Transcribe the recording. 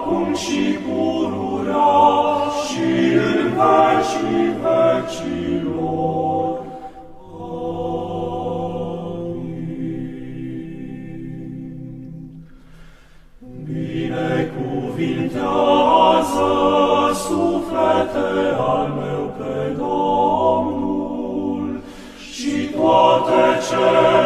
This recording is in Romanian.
acum și pururea, și în vecii vecilor. Binecuvintează, suflete al meu, pe Domnul, și toate cele